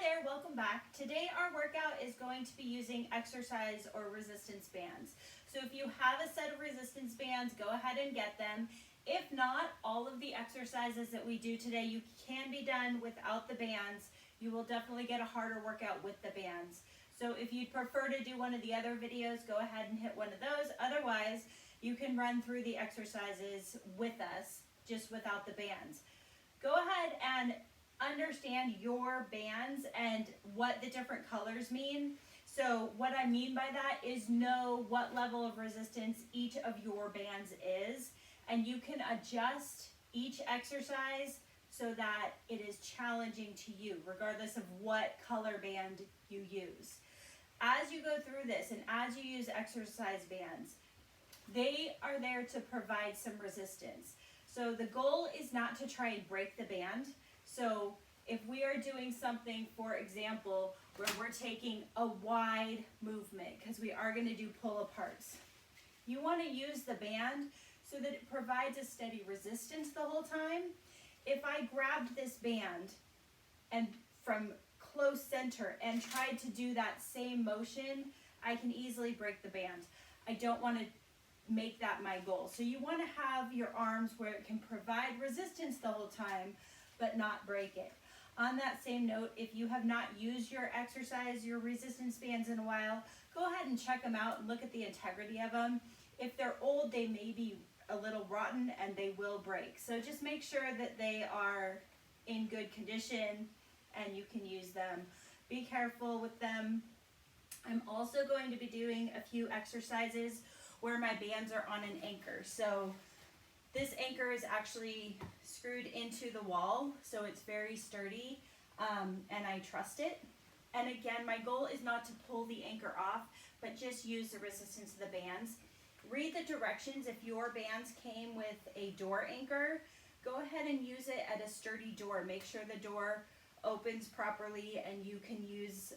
there, welcome back. Today our workout is going to be using exercise or resistance bands. So if you have a set of resistance bands, go ahead and get them. If not, all of the exercises that we do today, you can be done without the bands. You will definitely get a harder workout with the bands. So if you'd prefer to do one of the other videos, go ahead and hit one of those. Otherwise, you can run through the exercises with us, just without the bands. Go ahead and understand your bands and what the different colors mean. So what I mean by that is know what level of resistance each of your bands is, and you can adjust each exercise so that it is challenging to you, regardless of what color band you use. As you go through this and as you use exercise bands, they are there to provide some resistance. So the goal is not to try and break the band. So if we are doing something, for example, where we're taking a wide movement, because we are going to do pull-aparts, you want to use the band so that it provides a steady resistance the whole time. If I grabbed this band and from close center and tried to do that same motion, I can easily break the band. I don't want to make that my goal. So you want to have your arms where it can provide resistance the whole time, but not break it. On that same note, if you have not used your resistance bands in a while, go ahead and check them out and look at the integrity of them. If they're old, they may be a little rotten and they will break. So just make sure that they are in good condition and you can use them. Be careful with them. I'm also going to be doing a few exercises where my bands are on an anchor. So this anchor is actually screwed into the wall, so it's very sturdy, and I trust it. And again, my goal is not to pull the anchor off, but just use the resistance of the bands. Read the directions. If your bands came with a door anchor, go ahead and use it at a sturdy door. Make sure the door opens properly and you can use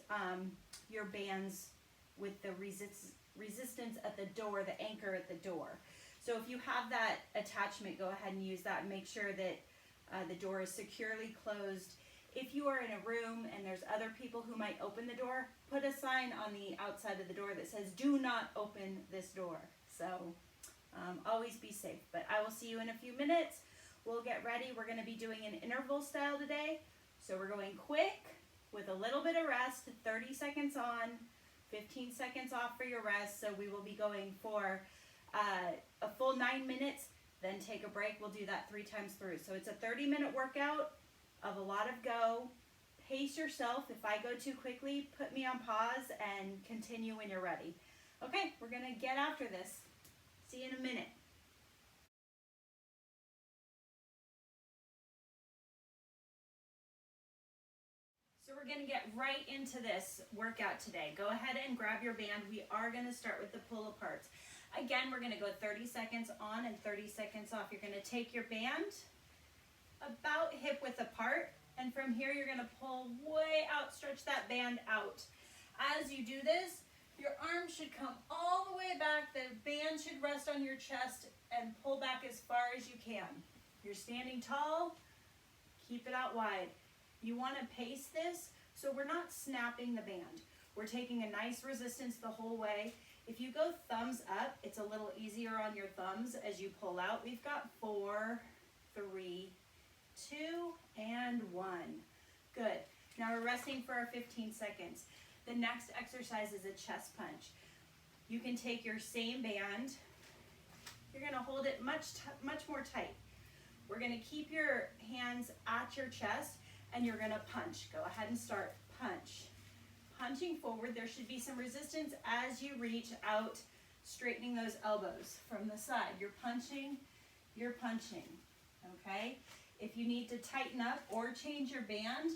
your bands with the resistance at the door, the anchor at the door. So if you have that attachment, go ahead and use that and make sure that the door is securely closed. If you are in a room and there's other people who might open the door, put a sign on the outside of the door that says, "Do not open this door." So always be safe. But I will see you in a few minutes. We'll get ready. We're going to be doing an interval style today. So we're going quick with a little bit of rest, 30 seconds on, 15 seconds off for your rest. So we will be going for a full 9 minutes, then take a break. We'll do that 3 times through. So it's a 30-minute workout of a lot of go. Pace yourself. If I go too quickly, put me on pause and continue when you're ready. Okay, we're going to get after this. See you in a minute. So we're going to get right into this workout today. Go ahead and grab your band. We are going to start with the pull-aparts. Again, we're going to go 30 seconds on and 30 seconds off. You're going to take your band about hip width apart, and from here you're going to pull way out, stretch that band out. As you do this, your arms should come all the way back. The band should rest on your chest and pull back as far as you can. You're standing tall, keep it out wide. You want to pace this so we're not snapping the band. We're taking a nice resistance the whole way. If you go thumbs up, it's a little easier on your thumbs as you pull out. We've got 4, 3, 2, and 1. Good. Now we're resting for our 15 seconds. The next exercise is a chest punch. You can take your same band. You're going to hold it much more tight. We're going to keep your hands at your chest, and you're going to punch. Go ahead and start. Punch. Punching forward, there should be some resistance as you reach out, straightening those elbows from the side. You're punching, okay? If you need to tighten up or change your band,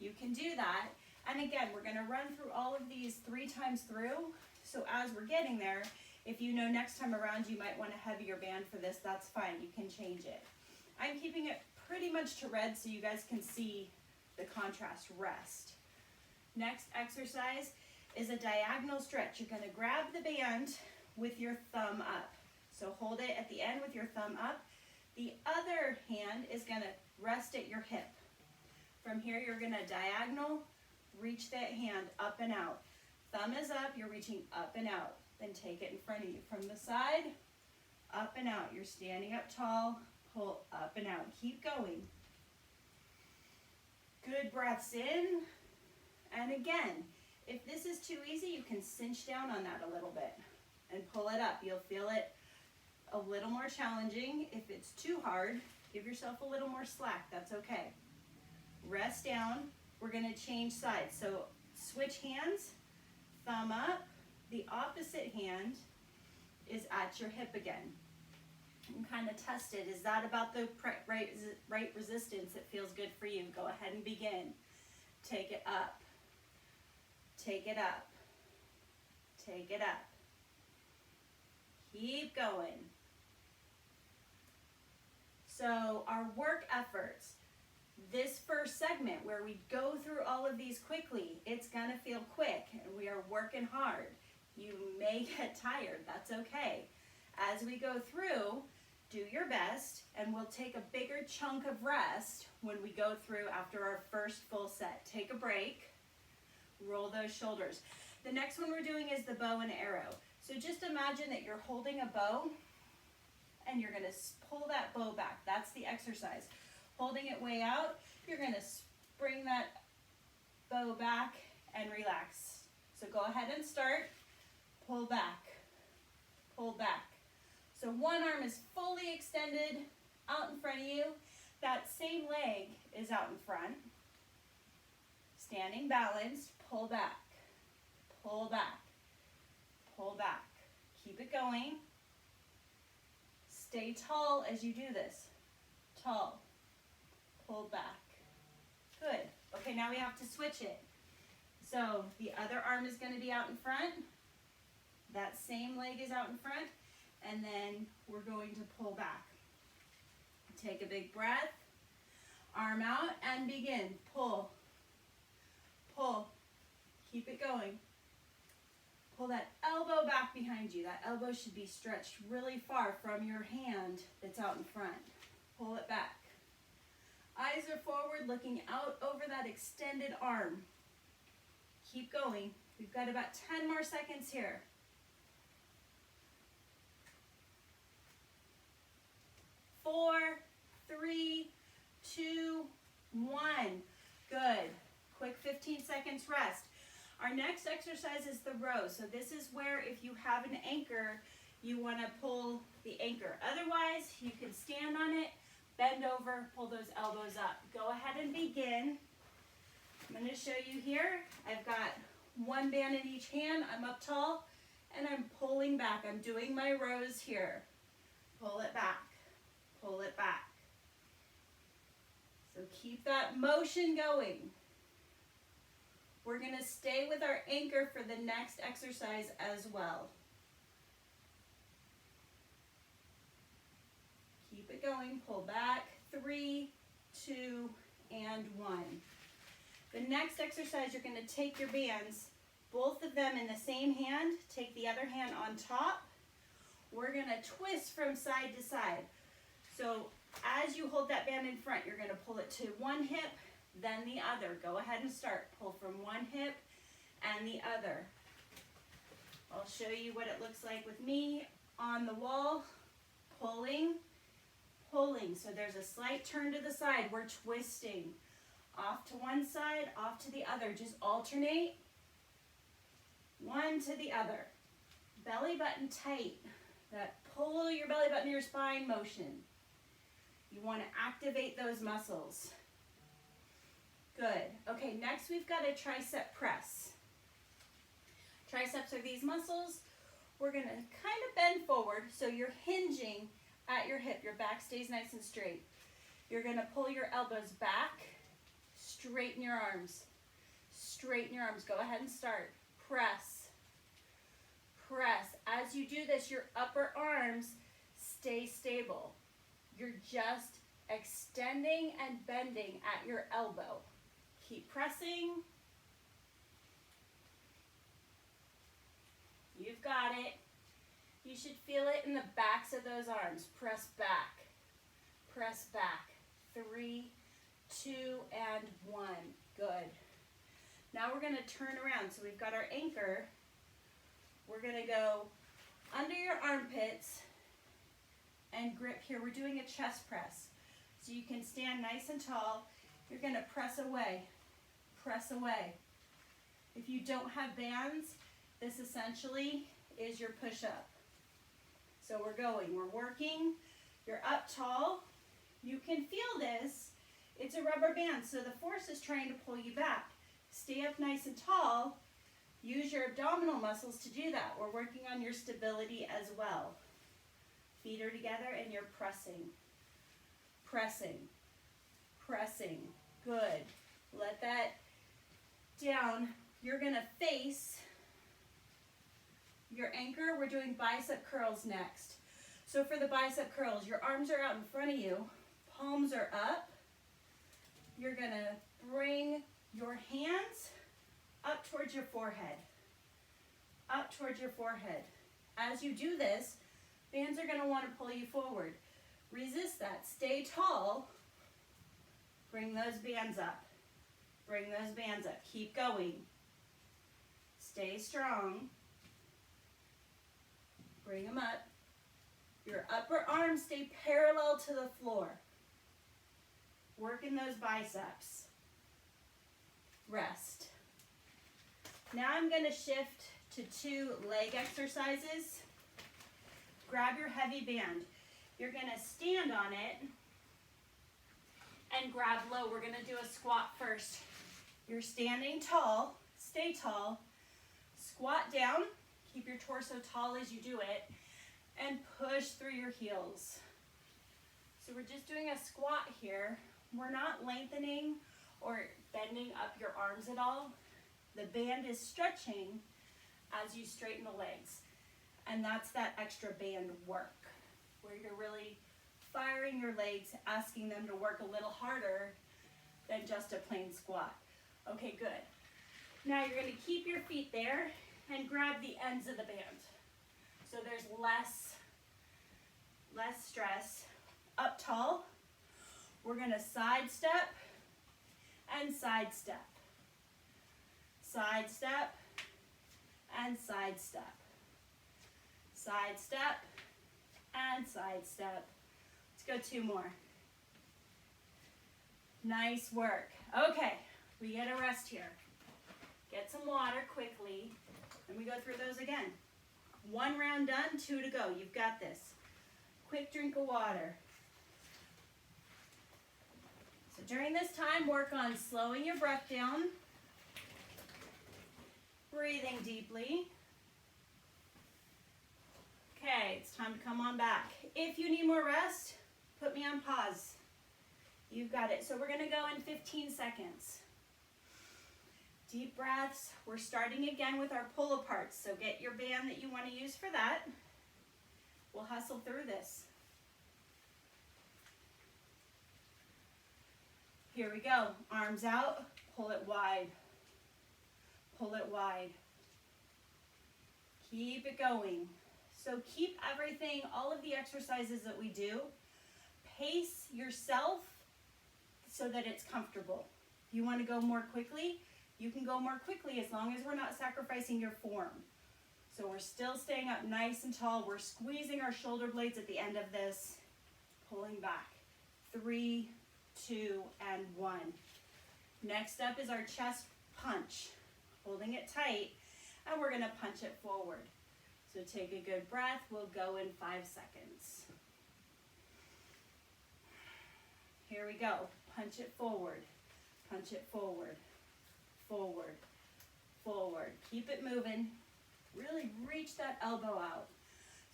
you can do that. And again, we're gonna run through all of these 3 times through. So as we're getting there, if you know next time around you might want a heavier band for this, that's fine, you can change it. I'm keeping it pretty much to red so you guys can see the contrast. Rest. Next exercise is a diagonal stretch. You're going to grab the band with your thumb up. So hold it at the end with your thumb up. The other hand is going to rest at your hip. From here, you're going to diagonal Reach that hand up and out. Thumb is up, you're reaching up and out. Then take it in front of you. From the side, up and out. You're standing up tall, pull up and out. Keep going. Good breaths in. And again, if this is too easy, you can cinch down on that a little bit and pull it up. You'll feel it a little more challenging. If it's too hard, give yourself a little more slack. That's okay. Rest down. We're going to change sides. So switch hands, thumb up. The opposite hand is at your hip again. And kind of test it. Is that about the right resistance that feels good for you? Go ahead and begin. Take it up. Take it up. Take it up. Keep going. So our work efforts, this first segment where we go through all of these quickly, it's going to feel quick and we are working hard. You may get tired, that's okay. As we go through, do your best, and we'll take a bigger chunk of rest when we go through after our first full set. Take a break, roll those shoulders. The next one we're doing is the bow and arrow. So just imagine that you're holding a bow and you're going to pull that bow back. That's the exercise. Holding it way out, you're going to bring that bow back and relax. So go ahead and start. Pull back. Pull back. So one arm is fully extended out in front of you. That same leg is out in front. Standing balanced. Pull back. Pull back. Pull back. Keep it going. Stay tall as you do this. Tall. Pull back. Good. Okay, now we have to switch it. So the other arm is going to be out in front. That same leg is out in front. And then we're going to pull back. Take a big breath. Arm out and begin. Pull. Pull. Keep it going. Pull that elbow back behind you. That elbow should be stretched really far from your hand that's out in front. Pull it back. Eyes are forward, looking out over that extended arm. Keep going. We've got about 10 more seconds here. 4, 3, 2, 1. Good. Quick 15 seconds rest. Our next exercise is the row. So this is where if you have an anchor, you want to pull the anchor. Otherwise, you can stand on it, bend over, pull those elbows up. Go ahead and begin. I'm going to show you here. I've got one band in each hand. I'm up tall, and I'm pulling back. I'm doing my rows here. Pull it back. Pull it back. So keep that motion going. We're going to stay with our anchor for the next exercise as well. Keep it going. Pull back. 3, 2, and 1. The next exercise, you're going to take your bands, both of them in the same hand. Take the other hand on top. We're going to twist from side to side. So as you hold that band in front, you're going to pull it to one hip, then the other. Go ahead and start. Pull from one hip and the other. I'll show you what it looks like with me on the wall. Pulling, pulling. So there's a slight turn to the side. We're twisting. Off to one side, off to the other. Just alternate. One to the other. Belly button tight. That pull your belly button to your spine motion. You want to activate those muscles. Good. Okay, next we've got a tricep press. Triceps are these muscles. We're going to kind of bend forward so you're hinging at your hip. Your back stays nice and straight. You're going to pull your elbows back. Straighten your arms. Straighten your arms. Go ahead and start. Press. Press. As you do this, your upper arms stay stable. You're just extending and bending at your elbow. Keep pressing. You've got it. You should feel it in the backs of those arms. Press back. Press back. 3, 2, and 1. Good. Now we're gonna turn around. So we've got our anchor. We're gonna go under your armpits and grip here. We're doing a chest press. So you can stand nice and tall. You're gonna press away, press away. If you don't have bands, this essentially is your push-up. So we're working. You're up tall. You can feel this. It's a rubber band, so the force is trying to pull you back. Stay up nice and tall. Use your abdominal muscles to do that. We're working on your stability as well. Feet are together and you're pressing. Pressing. Pressing. Good. Let that down. You're going to face your anchor. We're doing bicep curls next. So for the bicep curls, your arms are out in front of you. Palms are up. You're going to bring your hands up towards your forehead. Up towards your forehead. As you do this, bands are going to want to pull you forward. Resist that. Stay tall. Bring those bands up. Bring those bands up. Keep going. Stay strong. Bring them up. Your upper arms stay parallel to the floor. Working those biceps. Rest. Now I'm going to shift to 2 leg exercises. Grab your heavy band. You're going to stand on it and grab low. We're going to do a squat first. You're standing tall. Stay tall. Squat down. Keep your torso tall as you do it. And push through your heels. So we're just doing a squat here. We're not lengthening or bending up your arms at all. The band is stretching as you straighten the legs. And that's that extra band work, where you're really firing your legs, asking them to work a little harder than just a plain squat. Okay, good. Now you're going to keep your feet there and grab the ends of the band. So there's less stress. Up tall, we're going to sidestep and sidestep. Sidestep and sidestep. Sidestep and sidestep. Let's go 2 more. Nice work. Okay, we get a rest here. Get some water quickly, and we go through those again. 1 round done, 2 to go. You've got this. Quick drink of water. So during this time, work on slowing your breath down, breathing deeply. Okay, it's time to come on back. If you need more rest, put me on pause. You've got it. So we're going to go in 15 seconds. Deep breaths. We're starting again with our pull aparts. So get your band that you want to use for that. We'll hustle through this. Here we go. Arms out. Pull it wide. Pull it wide. Keep it going. So keep everything, all of the exercises that we do, pace yourself so that it's comfortable. If you want to go more quickly, you can go more quickly as long as we're not sacrificing your form. So we're still staying up nice and tall. We're squeezing our shoulder blades at the end of this, pulling back. 3, 2, and 1. Next up is our chest punch. Holding it tight, and we're going to punch it forward. So take a good breath. We'll go in 5 seconds. Here we go. Punch it forward. Punch it forward. Forward. Forward. Keep it moving. Really reach that elbow out.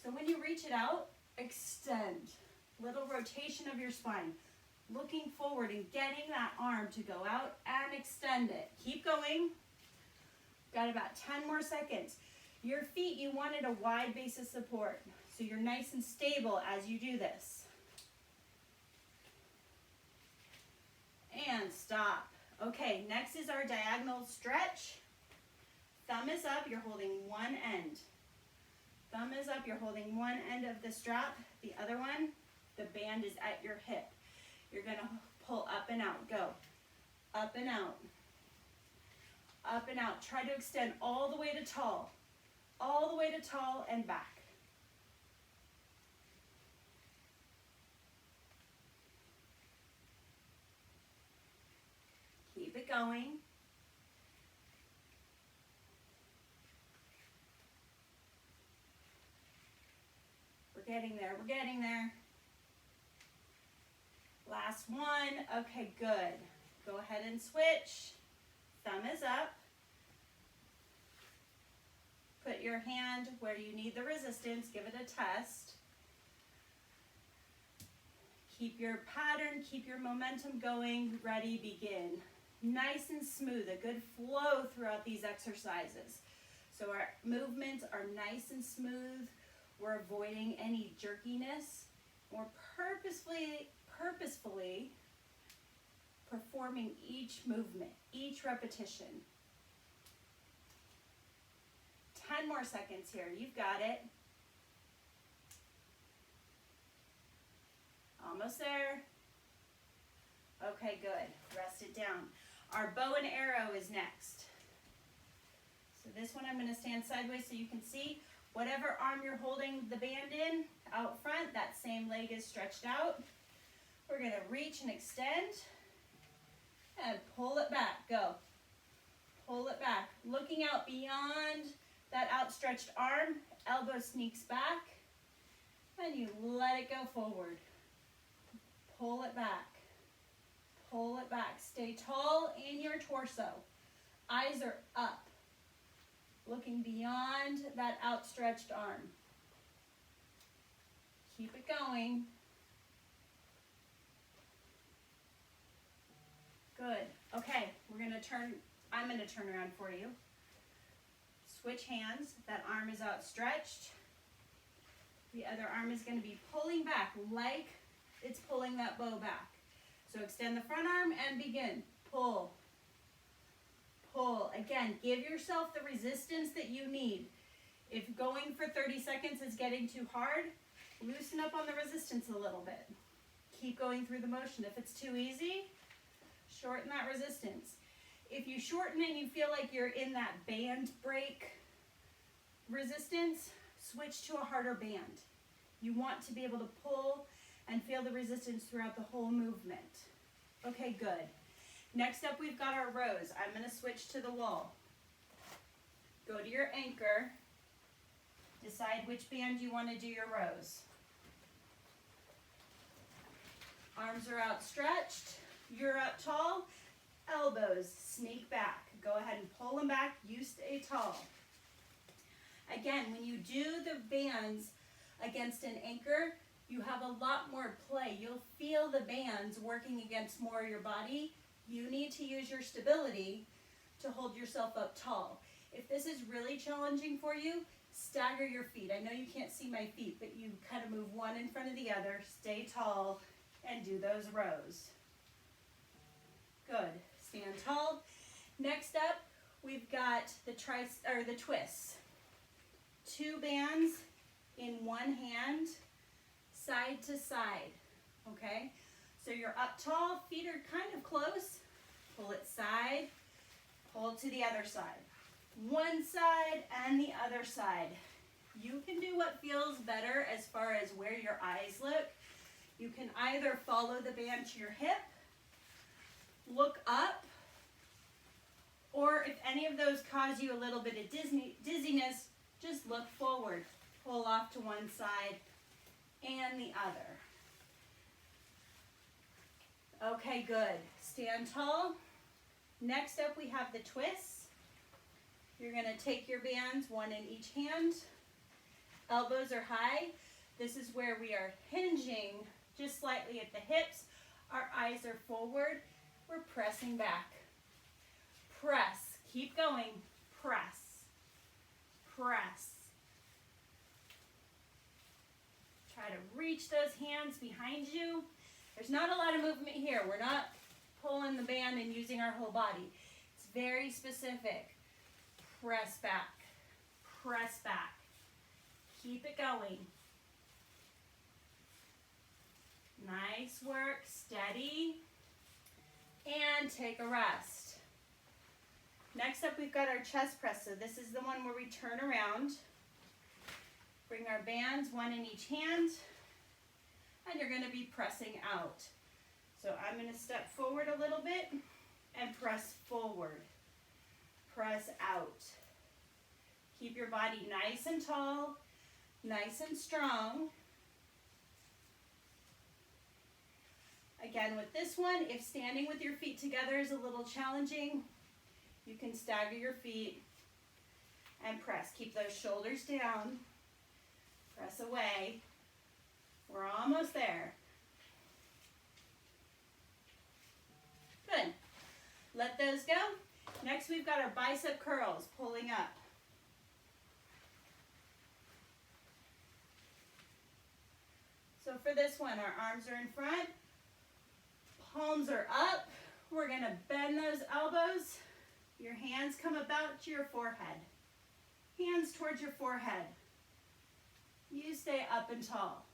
So when you reach it out, extend. Little rotation of your spine. Looking forward and getting that arm to go out and extend it. Keep going. Got about 10 more seconds. Your feet, you wanted a wide base of support. So you're nice and stable as you do this. And stop. Okay, next is our diagonal stretch. Thumb is up, you're holding one end. Thumb is up, you're holding one end of the strap. The other one, the band is at your hip. You're gonna pull up and out. Go. Up and out. up and out. Try to extend all the way to tall. All the way to tall and back. Keep it going. We're getting there, we're getting there. Last one. Okay, good. Go ahead and switch. Thumb is up. Put your hand where you need the resistance. Give it a test. Keep your pattern, keep your momentum going. Ready, begin. Nice and smooth, a good flow throughout these exercises. So our movements are nice and smooth. We're avoiding any jerkiness. We're purposefully performing each movement, each repetition. 10 more seconds here. You've got it. Almost there. Okay, good. Rest it down. Our bow and arrow is next. So this one I'm going to stand sideways so you can see. Whatever arm you're holding the band in, out front, that same leg is stretched out. We're going to reach and extend and pull it back. Go. Pull it back. Looking out beyond that outstretched arm, elbow sneaks back, and you let it go forward. Pull it back. Pull it back. Stay tall in your torso. Eyes are up, looking beyond that outstretched arm. Keep it going. Good. Okay, I'm going to turn around for you. Switch hands. That arm is outstretched. The other arm is going to be pulling back like it's pulling that bow back. So extend the front arm and begin. Pull. Pull. Again, give yourself the resistance that you need. If going for 30 seconds is getting too hard, loosen up on the resistance a little bit. Keep going through the motion. If it's too easy, shorten that resistance. If you shorten and you feel like you're in that band break resistance, switch to a harder band. You want to be able to pull and feel the resistance throughout the whole movement. Okay, good. Next up, we've got our rows. I'm going to switch to the wall. Go to your anchor. Decide which band you want to do your rows. Arms are outstretched. You're up tall. Elbows sneak back. Go ahead and pull them back. You stay tall. Again, when you do the bands against an anchor, you have a lot more play. You'll feel the bands working against more of your body. You need to use your stability to hold yourself up tall. If this is really challenging for you, stagger your feet. I know you can't see my feet, but you kind of move one in front of the other, stay tall, and do those rows. Good. Stand tall. Next up, we've got the twists. 2 bands in one hand, side to side. Okay? So you're up tall, feet are kind of close. Pull it side, pull it to the other side. One side and the other side. You can do what feels better as far as where your eyes look. You can either follow the band to your hip, look up, or if any of those cause you a little bit of dizziness, just look forward. Pull off to one side and the other. Okay, good. Stand tall. Next up, we have the twists. You're going to take your bands, one in each hand. Elbows are high. This is where we are hinging just slightly at the hips. Our eyes are forward. We're pressing back. Press. Keep going. Press. Press. Try to reach those hands behind you. There's not a lot of movement here. We're not pulling the band and using our whole body. It's very specific. Press back. Press back. Keep it going. Nice work. Steady. And take a rest. Next up, we've got our chest press. So this is the one where we turn around. Bring our bands, one in each hand, and you're gonna be pressing out. So I'm gonna step forward a little bit and press forward. Press out. Keep your body nice and tall, nice and strong. Again, with this one, if standing with your feet together is a little challenging, you can stagger your feet and press. Keep those shoulders down. Press away. We're almost there. Good. Let those go. Next, we've got our bicep curls, pulling up. So for this one, our arms are in front, palms are up. We're gonna bend those elbows. Your hands come about to your forehead. Hands towards your forehead. You stay up and tall.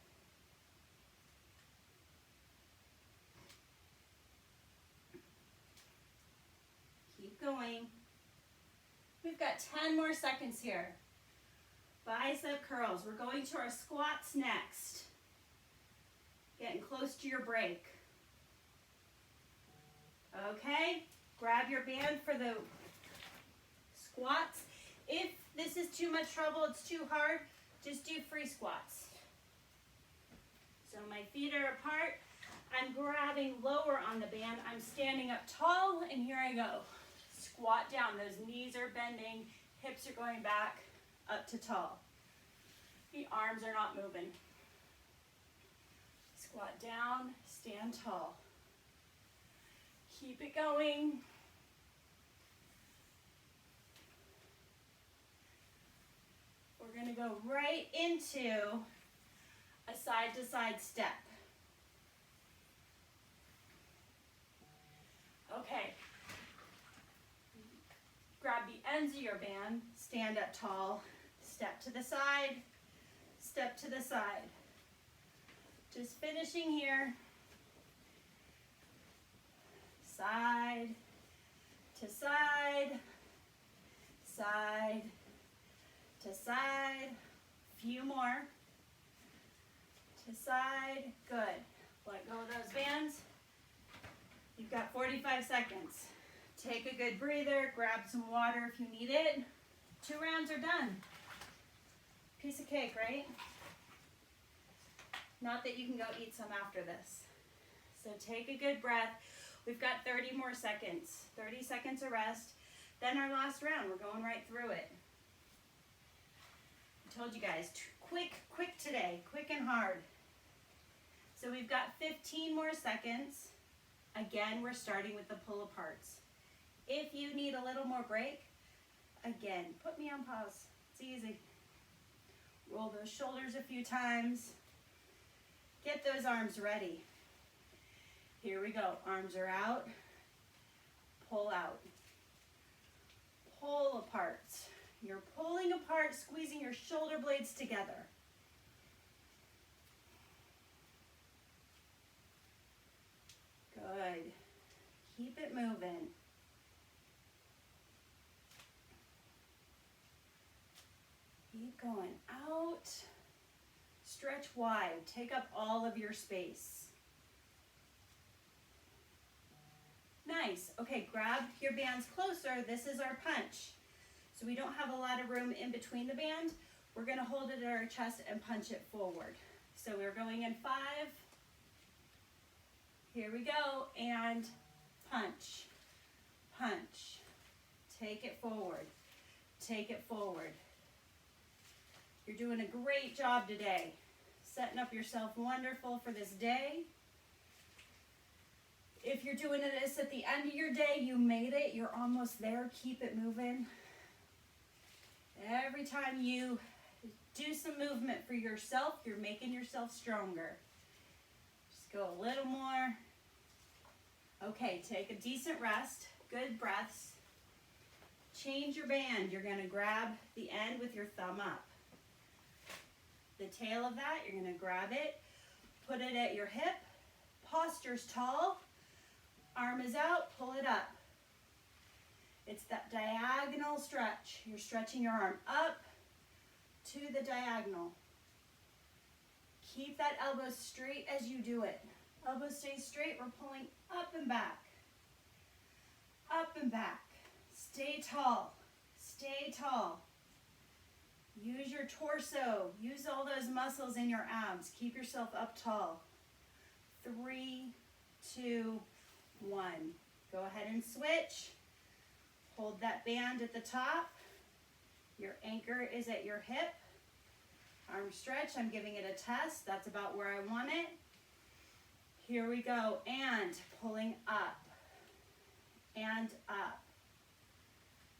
Keep going. We've got 10 more seconds here. Bicep curls. We're going to our squats next. Getting close to your break. Okay, grab your band for the squats. If this is too much trouble, it's too hard, just do free squats. So my feet are apart. I'm grabbing lower on the band. I'm standing up tall, and here I go. Squat down. Those knees are bending, hips are going back, up to tall. The arms are not moving. Squat down, stand tall. Keep it going. We're going to go right into a side-to-side step. Okay. Grab the ends of your band, stand up tall, step to the side, step to the side. Just finishing here. Side to side, side to side. Few more. To side. Good. Let go of those bands. You've got 45 seconds. Take a good breather. Grab some water if you need it. 2 rounds are done. Piece of cake, right? Not that you can go eat some after this. So take a good breath. We've got 30 more seconds. 30 seconds of rest. Then our last round. We're going right through it. I told you guys, quick today. Quick and hard. So we've got 15 more seconds. Again, we're starting with the pull aparts. If you need a little more break, again, put me on pause. It's easy. Roll those shoulders a few times. Get those arms ready. Here we go. Arms are out. Pull out. Pull apart. You're pulling apart, squeezing your shoulder blades together. Good. Keep it moving. Keep going out. Stretch wide. Take up all of your space. Nice. Okay, grab your bands closer. This is our punch. So we don't have a lot of room in between the band. We're going to hold it at our chest and punch it forward. So we're going in 5. Here we go. And punch. Punch. Take it forward. Take it forward. You're doing a great job today. Setting up yourself wonderful for this day. If you're doing this at the end of your day, you made it, you're almost there, keep it moving. Every time you do some movement for yourself, you're making yourself stronger. Just go a little more. Okay, take a decent rest, good breaths. Change your band. You're gonna grab the end with your thumb up. The tail of that, you're gonna grab it, put it at your hip, posture's tall, arm is out, pull it up. It's that diagonal stretch. You're stretching your arm up to the diagonal. Keep that elbow straight as you do it. Elbow stays straight. We're pulling up and back. Up and back. Stay tall. Stay tall. Use your torso. Use all those muscles in your abs. Keep yourself up tall. 3, 2, 1. Go ahead and switch. Hold that band at the top. Your anchor is at your hip. Arm stretch, I'm giving it a test. That's about where I want it. Here we go, and pulling up, and up,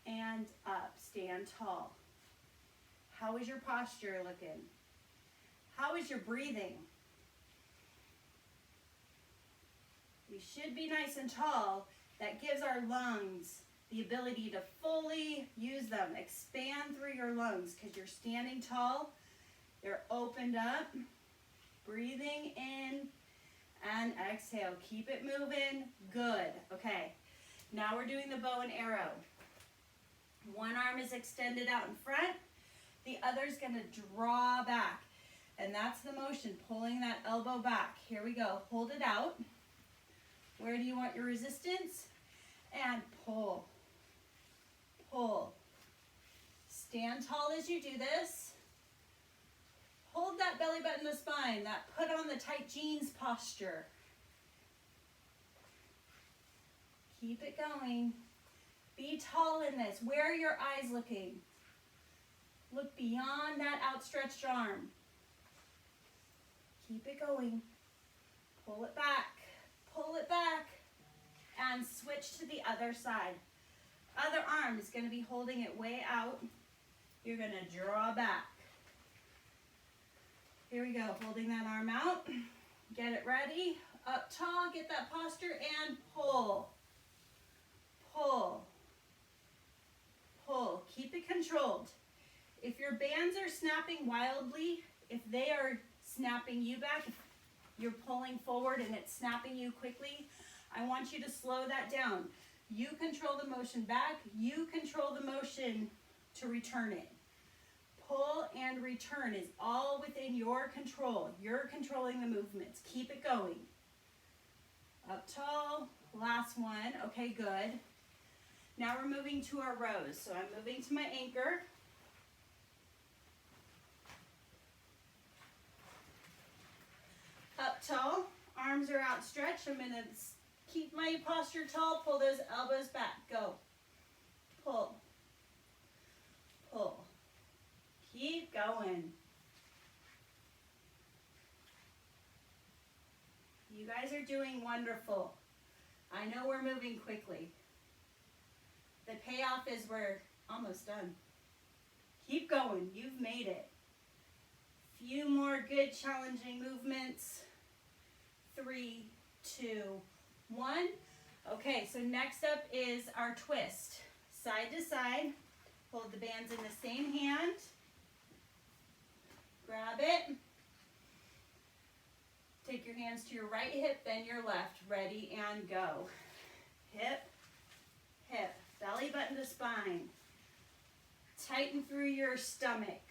and up. Stand tall. How is your posture looking? How is your breathing? We should be nice and tall. That gives our lungs the ability to fully use them. Expand through your lungs because you're standing tall. They're opened up. Breathing in and exhale. Keep it moving. Good. Okay. Now we're doing the bow and arrow. One arm is extended out in front. The other's going to draw back. And that's the motion, pulling that elbow back. Here we go. Hold it out. Where do you want your resistance? And pull. Pull. Stand tall as you do this. Hold that belly button to spine, that put on the tight jeans posture. Keep it going. Be tall in this. Where are your eyes looking? Look beyond that outstretched arm. Keep it going. Pull it back. Pull it back. And switch to the other side. Other arm is going to be holding it way out. You're going to draw back. Here we go, holding that arm out. Get it ready. Up tall, get that posture, and pull. Pull. Pull. Keep it controlled. If your bands are snapping wildly, if they are snapping you back, if you're pulling forward and it's snapping you quickly, I want you to slow that down. You control the motion back. You control the motion to return it. Pull and return is all within your control. You're controlling the movements. Keep it going. Up tall. Last one. Okay, good. Now we're moving to our rows. So I'm moving to my anchor. Up tall. Arms are outstretched. I'm going to keep my posture tall. Pull those elbows back. Go. Pull. Pull. Keep going. You guys are doing wonderful. I know we're moving quickly. The payoff is we're almost done. Keep going. You've made it. Few more good challenging movements. 3, 2, 1. Okay, so next up is our twist. Side to side. Hold the bands in the same hand. Grab it. Take your hands to your right hip, then your left. Ready and go. Hip, hip. Belly button to spine. Tighten through your stomach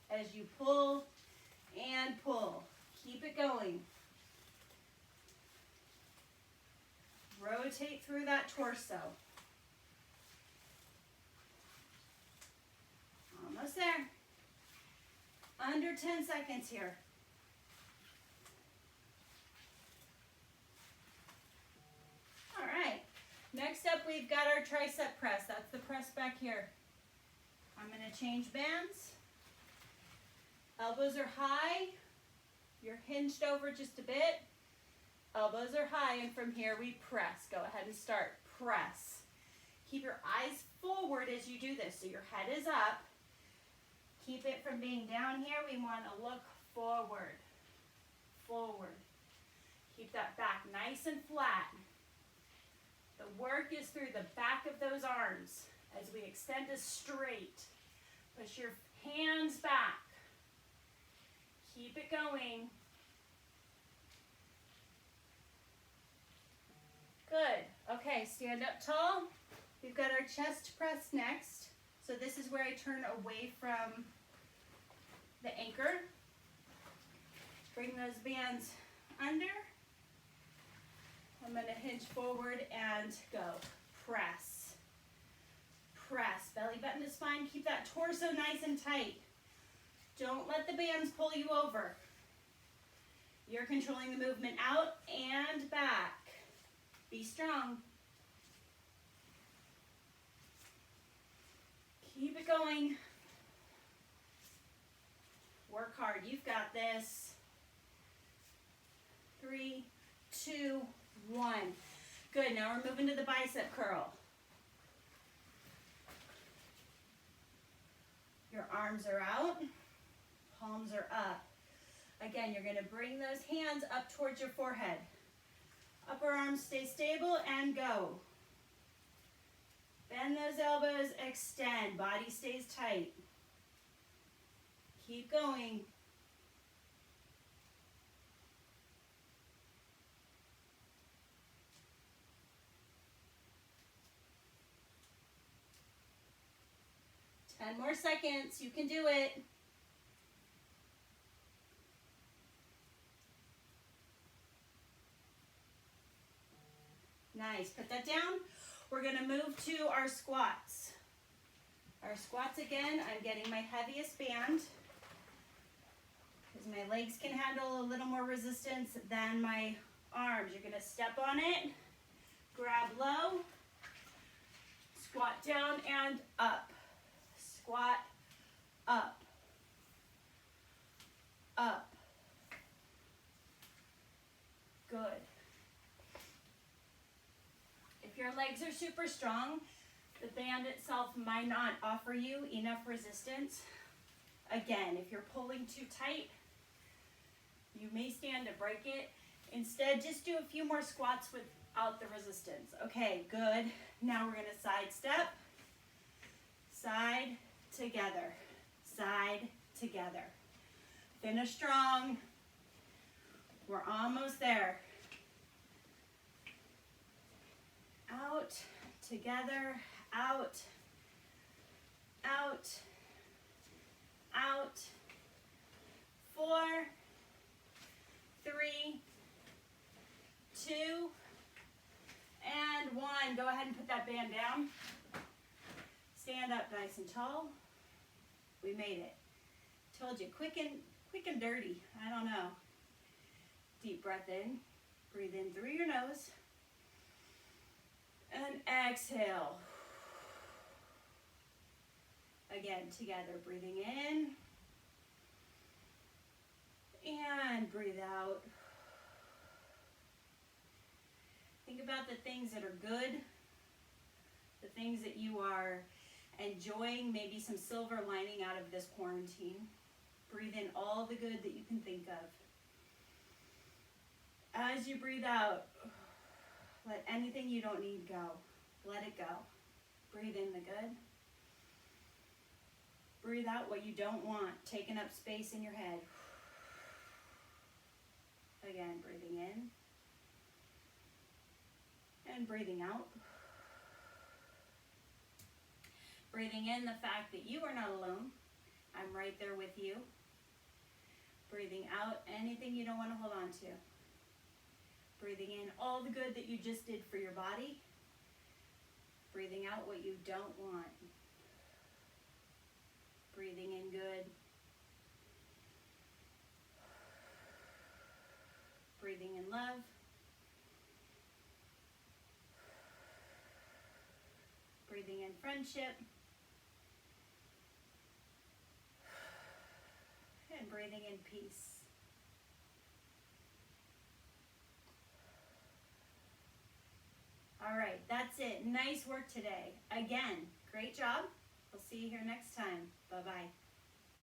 as you pull and pull. Keep it going. Rotate through that torso. Almost there. Under 10 seconds here. All right. Next up, we've got our tricep press. That's the press back here. I'm going to change bands. Elbows are high. You're hinged over just a bit. Elbows are high, and from here we press. Go ahead and start. Press. Keep your eyes forward as you do this, so your head is up. Keep it from being down here. We want to look forward. Forward. Keep that back nice and flat. The work is through the back of those arms as we extend us straight. Push your hands back. Keep it going. Good. Okay, stand up tall. We've got our chest press next. So this is where I turn away from the anchor. Bring those bands under. I'm going to hinge forward and go. Press. Press. Belly button to spine. Keep that torso nice and tight. Don't let the bands pull you over. You're controlling the movement out and back. Be strong. Keep it going. Work hard. You've got this. 3, 2, 1. Good. Now we're moving to the bicep curl. Your arms are out. Palms are up. Again, you're going to bring those hands up towards your forehead. Upper arms stay stable and go. Bend those elbows, extend. Body stays tight. Keep going. Ten more seconds. You can do it. Nice. Put that down. We're going to move to our squats. Our squats again, I'm getting my heaviest band because my legs can handle a little more resistance than my arms. You're going to step on it, grab low, squat down and up. Squat, up, up. Good. If your legs are super strong, the band itself might not offer you enough resistance. Again, if you're pulling too tight, you may stand to break it. Instead, just do a few more squats without the resistance. Okay, good. Now we're going to side step, side, together, side, together. Finish strong. We're almost there. Out, together, out, out, out. 4, 3, 2, and 1. Go ahead and put that band down. Stand up nice and tall. We made it. Told you, quick and dirty. I don't know. Deep breath in. Breathe in through your nose. And exhale. Again, together, breathing in. And breathe out. Think about the things that are good, the things that you are enjoying, maybe some silver lining out of this quarantine. Breathe in all the good that you can think of. As you breathe out, let anything you don't need go. Let it go. Breathe in the good. Breathe out what you don't want, taking up space in your head. Again, breathing in. And breathing out. Breathing in the fact that you are not alone. I'm right there with you. Breathing out anything you don't want to hold on to. Breathing in all the good that you just did for your body. Breathing out what you don't want. Breathing in good. Breathing in love. Breathing in friendship. And breathing in peace. All right, that's it. Nice work today. Again, great job. We'll see you here next time. Bye-bye.